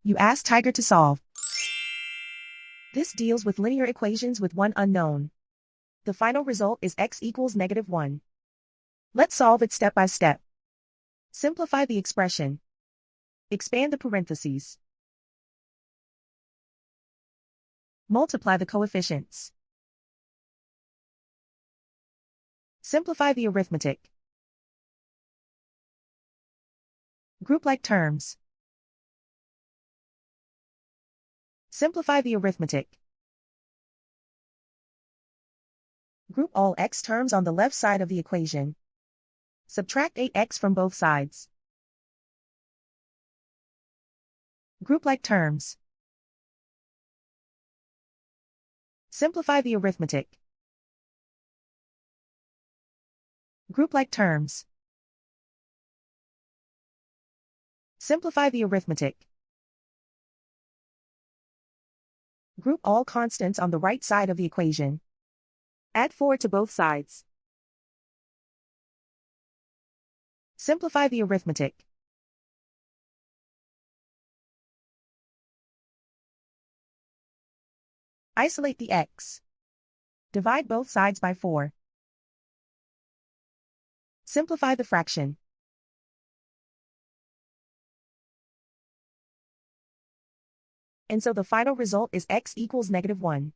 You ask Tiger to solve. This deals with linear equations with one unknown. The final result is x equals -1. Let's solve it step by step. Simplify the expression. Expand the parentheses. Multiply the coefficients. Simplify the arithmetic. Group like terms. Simplify the arithmetic. Group all x terms on the left side of the equation. Subtract 8x from both sides. Group like terms. Simplify the arithmetic. Group like terms. Simplify the arithmetic. Group all constants on the right side of the equation. Add 4 to both sides. Simplify the arithmetic. Isolate the x. Divide both sides by 4. Simplify the fraction. And so the final result is x equals -1.